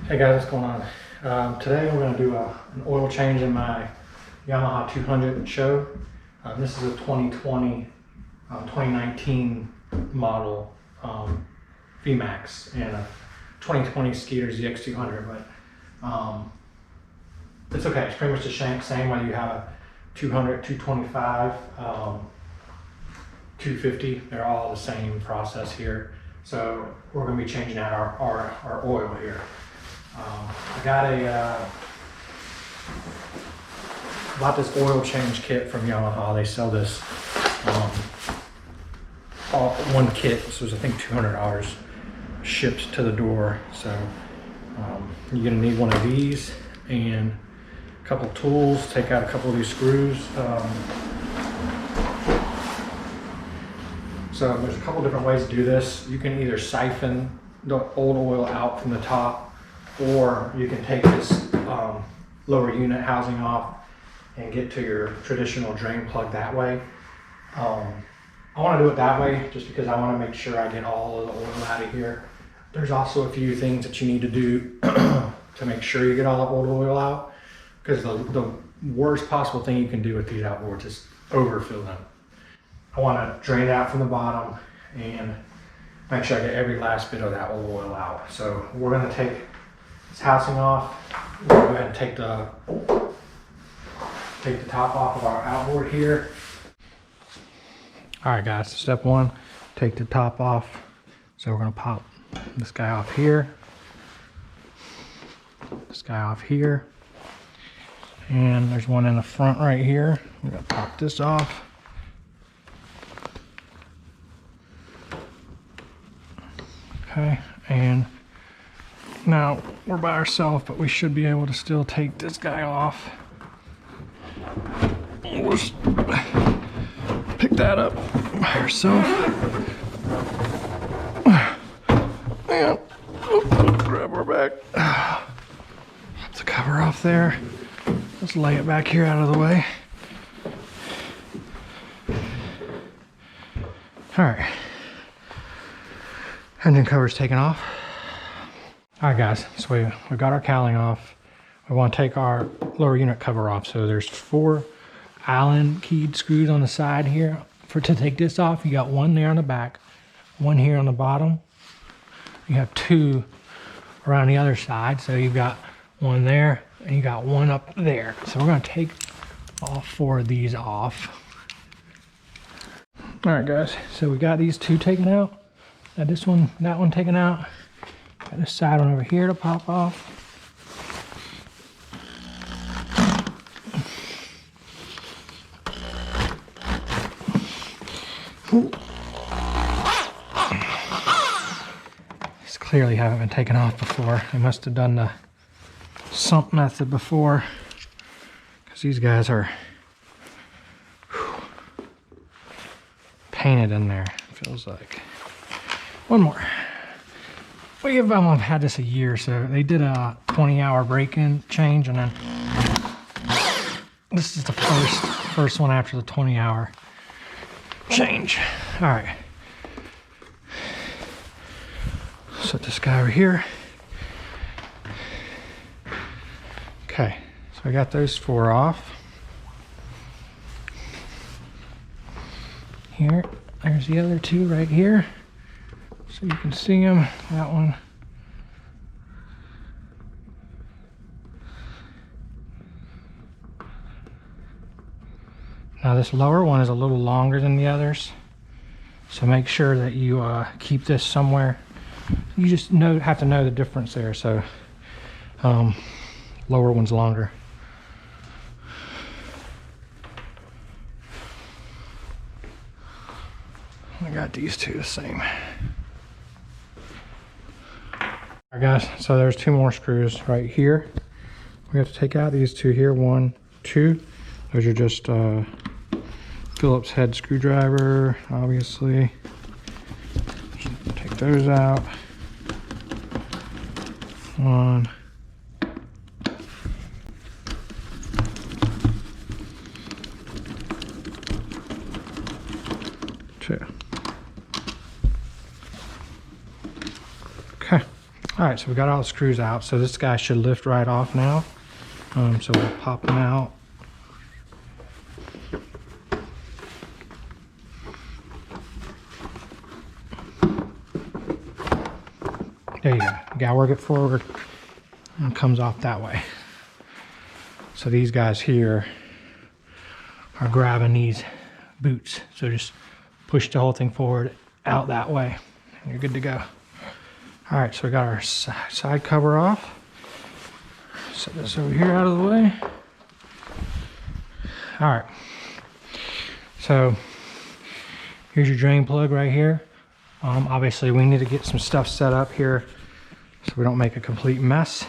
Hey guys, what's going on? Today we're going to do an oil change in my Yamaha 200 SHO. This is a 2019 model VMAX and a 2020 Skeeter ZX200, but it's okay. It's pretty much the same whether you have a 200, 225, 250. They're all the same process here. So we're going to be changing out our oil here. I got bought this oil change kit from Yamaha. They sell this one kit, so it's I think $200 shipped to the door. So you're gonna need one of these and a couple tools. Take out a couple of these screws. So there's a couple different ways to do this. You can either siphon the old oil out from the top, or you can take this lower unit housing off and get to your traditional drain plug that way. I want to do it that way just because I want to make sure I get all of the oil out of here. There's also a few things that you need to do to make sure you get all the old oil out, because the worst possible thing you can do with these outboards is overfill them. I want to drain it out from the bottom and make sure I get every last bit of that old oil out. So we're going to take this housing off. We'll go ahead and take the top off of our outboard here. All right guys, step one, take the top off. So we're gonna pop this guy off here, this guy off here, and there's one in the front right here. We're gonna pop this off. Okay, and now we're by ourselves, but we should be able to still take this guy off. We'll just pick that up by ourselves. And grab our back. Pop the cover off there. Let's lay it back here out of the way. All right. Engine cover's taken off. All right guys, so we got our cowling off. We want to take our lower unit cover off. So there's 4 Allen keyed screws on the side here. To take this off, you got one there on the back, one here on the bottom. You have 2 around the other side. So you've got one there and you got one up there. So we're going to take all 4 of these off. All right guys, so we got these 2 taken out. Got this one, that one taken out. Got this side one over here to pop off. These clearly haven't been taken off before. They must have done the sump method before, because these guys are painted in there, feels like. One more. We've had this a year, so they did a 20-hour break-in change, and then this is the first one after the 20-hour change. All right. Set this guy over here. Okay, so I got those 4 off. Here, there's the other 2 right here. So you can see them, that one. Now this lower one is a little longer than the others. So make sure that you keep this somewhere. You just have to know the difference there. So lower one's longer. I got these 2 the same. All right guys, so there's 2 more screws right here. We have to take out these 2 here, 1, 2. Those are just Phillips head screwdriver, obviously. Take those out. 1. 2. Okay. All right, so we got all the screws out. So this guy should lift right off now. So we'll pop them out. There you go. You gotta work it forward and it comes off that way. So these guys here are grabbing these boots. So just push the whole thing forward out that way and you're good to go. All right, so we got our side cover off. Set this over here out of the way. All right, so here's your drain plug right here. Obviously we need to get some stuff set up here so we don't make a complete mess.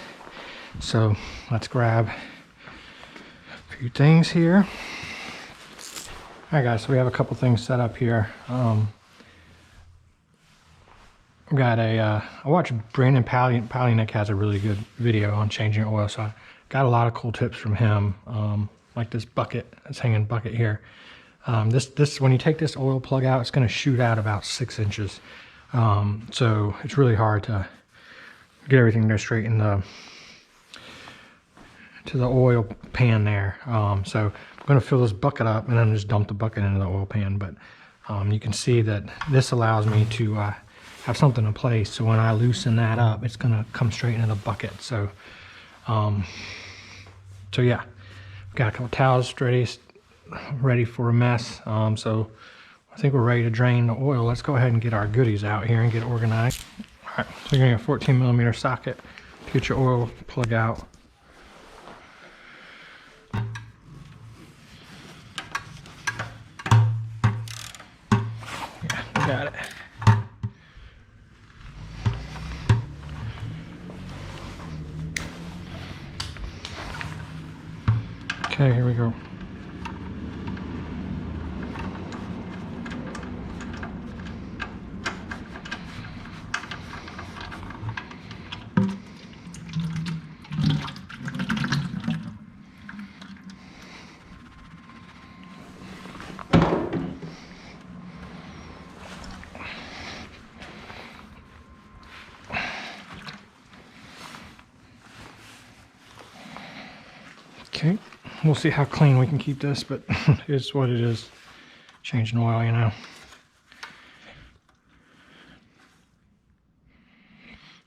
So let's grab a few things here. All right guys, so we have a couple things set up here. We got I watched Brandon Palinick has a really good video on changing oil, so I got a lot of cool tips from him. Like this bucket, this hanging bucket here. This when you take this oil plug out, it's going to shoot out about 6 inches. So it's really hard to get everything to go straight in to the oil pan there. So I'm going to fill this bucket up and then just dump the bucket into the oil pan. But you can see that this allows me to have something in place. So when I loosen that up, it's going to come straight into the bucket. So, so yeah, got a couple towels ready for a mess. So I think we're ready to drain the oil. Let's go ahead and get our goodies out here and get organized. All right, so you're gonna get a 14mm socket to get your oil plug out. Yeah, got it. Okay, here we go. Okay, we'll see how clean we can keep this, but it's what it is. Changing oil, you know.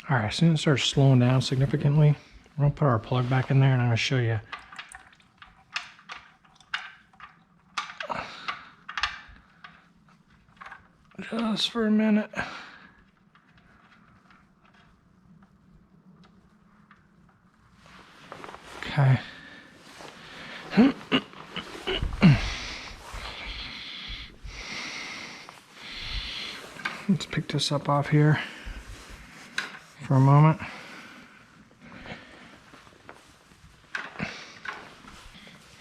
All right, as soon as it starts slowing down significantly, we're gonna put our plug back in there and I'm gonna show you. Just for a minute. Okay. Let's pick this up off here for a moment.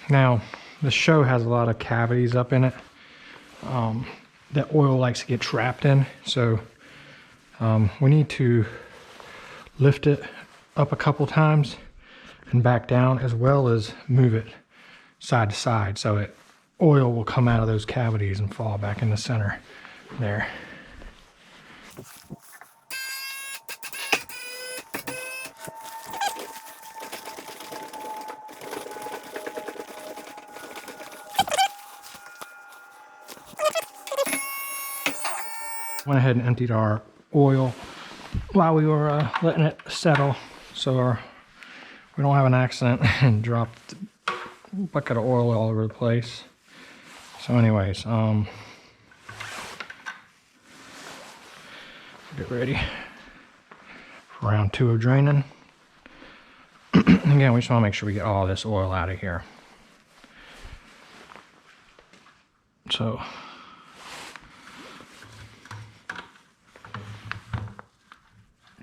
Now, the SHO has a lot of cavities up in it that oil likes to get trapped in. So we need to lift it up a couple times and back down, as well as move it side to side so it oil will come out of those cavities and fall back in the center there. Went ahead and emptied our oil while we were letting it settle, so we don't have an accident and drop a bucket of oil all over the place. So anyways, get ready for round 2 of draining. Again, we just want to make sure we get all this oil out of here. So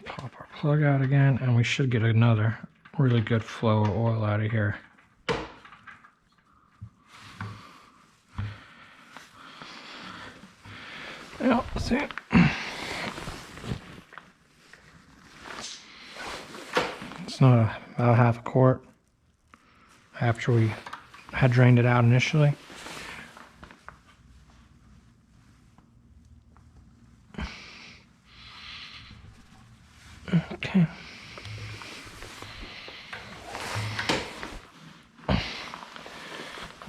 pop our plug out again, and we should get another really good flow of oil out of here. Yeah, see it. It's not about half a quart after we had drained it out initially. Okay.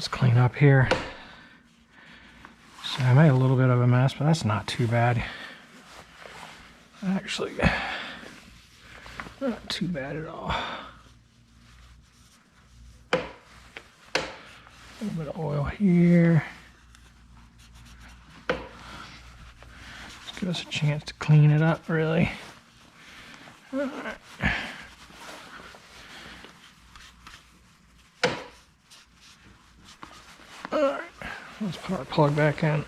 Let's clean up here. So I made a little bit of a mess, but that's not too bad. Actually, not too bad at all. A little bit of oil here. Just give us a chance to clean it up, really. All right. All right, let's put our plug back in.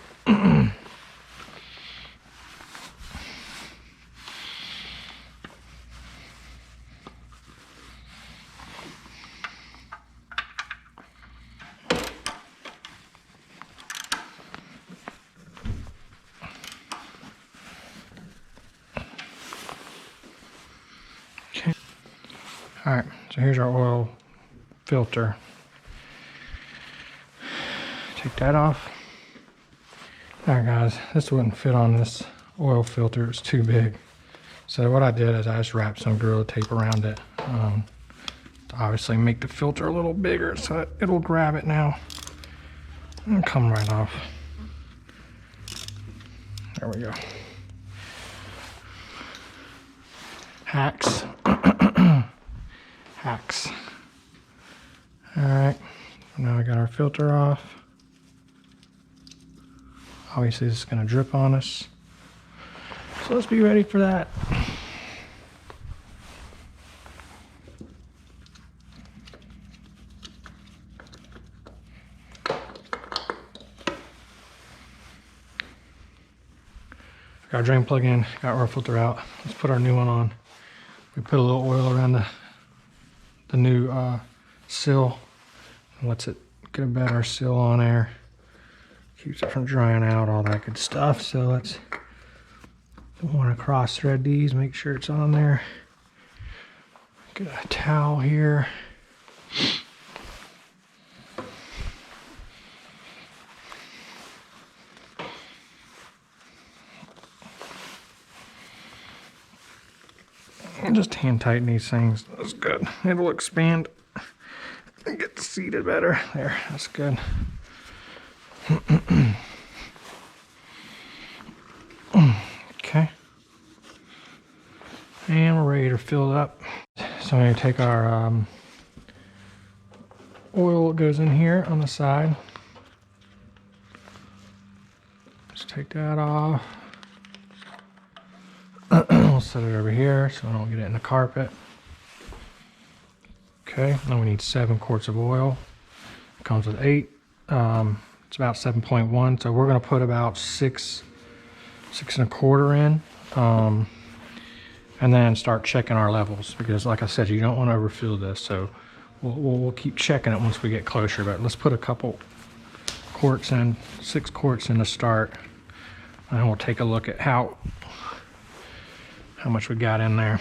Okay. All right, so here's our oil filter. Take that off. All right, guys, this wouldn't fit on this oil filter. It's too big. So what I did is I just wrapped some Gorilla Tape around it to obviously make the filter a little bigger so it'll grab it now and come right off. There we go. Hacks. Hacks. All right, now we got our filter off. Obviously this is going to drip on us, so let's be ready for that. Got our drain plug in, got our filter out. Let's put our new one on. We put a little oil around the new sill, and lets it get a better seal on there. Keeps it from drying out, all that good stuff. So let's, don't want to cross thread these, make sure it's on there. Get a towel here. And just hand tighten these things. That's good. It'll expand and get seated better. There, that's good. Okay, and we're ready to fill it up. So I'm going to take our oil that goes in here on the side. Just take that off. We'll set it over here so I don't get it in the carpet. Okay, now we need 7 quarts of oil. It comes with 8. It's about 7.1, so we're going to put about 6 1/4 in, and then start checking our levels, because like I said, you don't want to overfill this, so we'll keep checking it once we get closer. But let's put a couple quarts in, 6 quarts in to start, and we'll take a look at how much we got in there.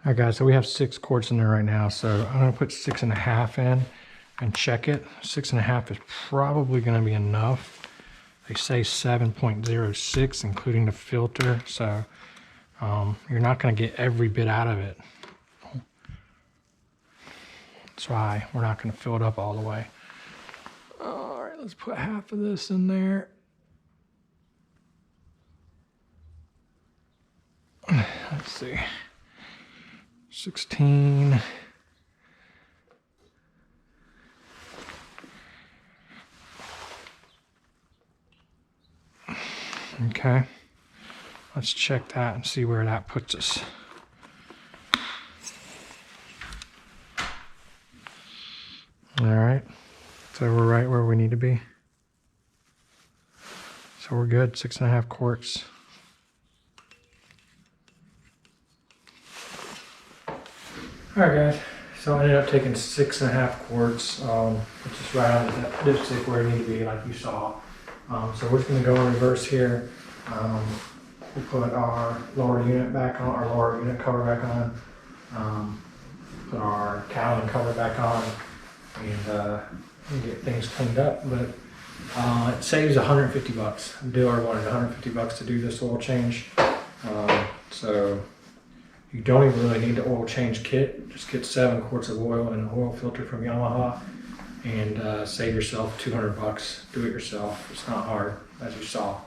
All right, guys, so we have 6 quarts in there right now, so I'm gonna put 6.5 in and check it. 6.5 is probably gonna be enough. They say 7.06, including the filter, so you're not gonna get every bit out of it. That's why we're not gonna fill it up all the way. All right, let's put half of this in there. Let's see. 16. Okay, let's check that and see where that puts us. All right, so we're right where we need to be. So we're good, 6.5 quarts. All right, guys, so I ended up taking 6.5 quarts, which is right on that dipstick where it needed to be, like you saw. So we're just gonna go in reverse here. We'll put our lower unit back on, our lower unit cover back on, put our cowling cover back on, and get things cleaned up. But It saves 150 bucks. The dealer wanted 150 bucks to do this oil change. So you don't even really need the oil change kit. Just get 7 quarts of oil and an oil filter from Yamaha and save yourself 200 bucks. Do it yourself. It's not hard, as you saw.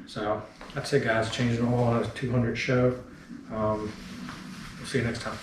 So that's it, guys. Changing the oil on a 200 show. We'll see you next time.